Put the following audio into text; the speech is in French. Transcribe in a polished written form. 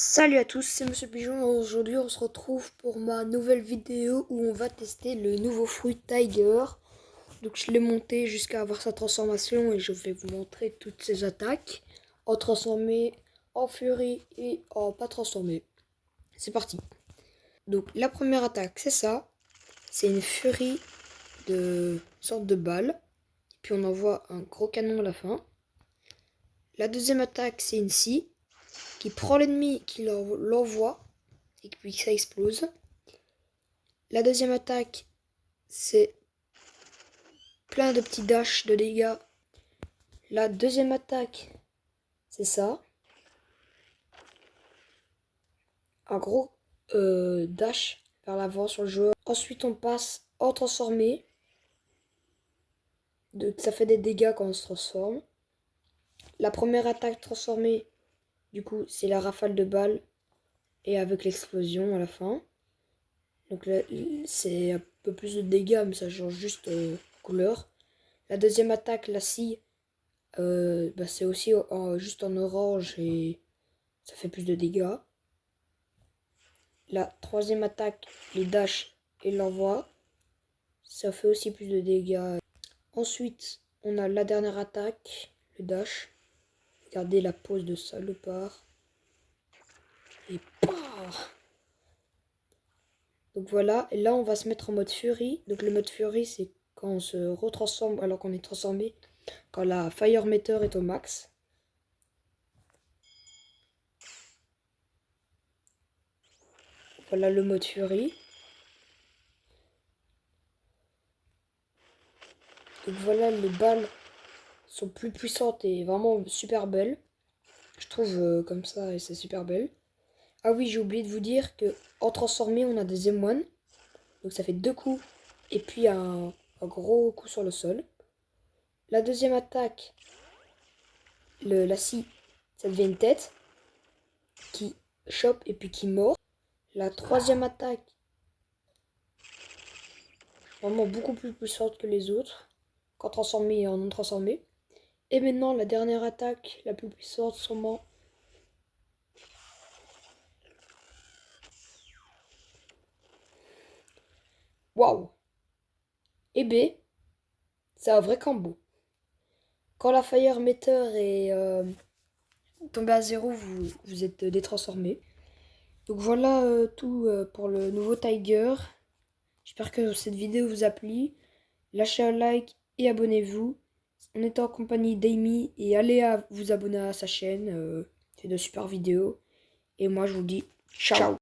Salut à tous, c'est Monsieur Pigeon. Aujourd'hui on se retrouve pour ma nouvelle vidéo où on va tester le nouveau fruit Tiger. Donc je l'ai monté jusqu'à avoir sa transformation et je vais vous montrer toutes ses attaques en transformé, en furie et en pas transformé. C'est parti. Donc la première attaque c'est ça, c'est une furie de sorte de balle. Puis on envoie un gros canon à la fin. La deuxième attaque c'est une scie qui prend l'ennemi, qui l'envoie et puis ça explose. La deuxième attaque, c'est plein de petits dashs de dégâts. La deuxième attaque, c'est ça. Un gros dash vers l'avant sur le joueur. Ensuite, on passe en transformé. Ça fait des dégâts quand on se transforme. La première attaque transformée, du coup, c'est la rafale de balles et avec l'explosion à la fin. Donc là, c'est un peu plus de dégâts, mais ça change juste couleur. La deuxième attaque, la scie, c'est aussi juste en orange et ça fait plus de dégâts. La troisième attaque, les dash et l'envoi, ça fait aussi plus de dégâts. Ensuite, on a la dernière attaque, le dash. Regardez la pose de salopard. Et paf! Donc voilà, et là on va se mettre en mode furie. Donc le mode furie, c'est quand on se retransforme alors qu'on est transformé, quand la fire meter est au max. Voilà le mode furie. Donc voilà, les balles sont plus puissantes et vraiment super belles. Je trouve comme ça et c'est super belle. Ah oui, j'ai oublié de vous dire que en transformé, on a des M1. Donc ça fait 2 coups et puis un gros coup sur le sol. La deuxième attaque, la scie, ça devient une tête qui chope et puis qui mord. La troisième attaque, vraiment beaucoup plus puissante que les autres, quand transformé et en non transformé. Et maintenant, la dernière attaque, la plus puissante sûrement. Waouh! Et B, c'est un vrai combo. Quand la fire meter est tombée à zéro, vous êtes détransformé. Donc voilà tout pour le nouveau Tiger. J'espère que cette vidéo vous a plu. Lâchez un like et abonnez-vous. On est en compagnie d'Amy et allez vous abonner à sa chaîne. C'est de super vidéos. Et moi je vous dis ciao.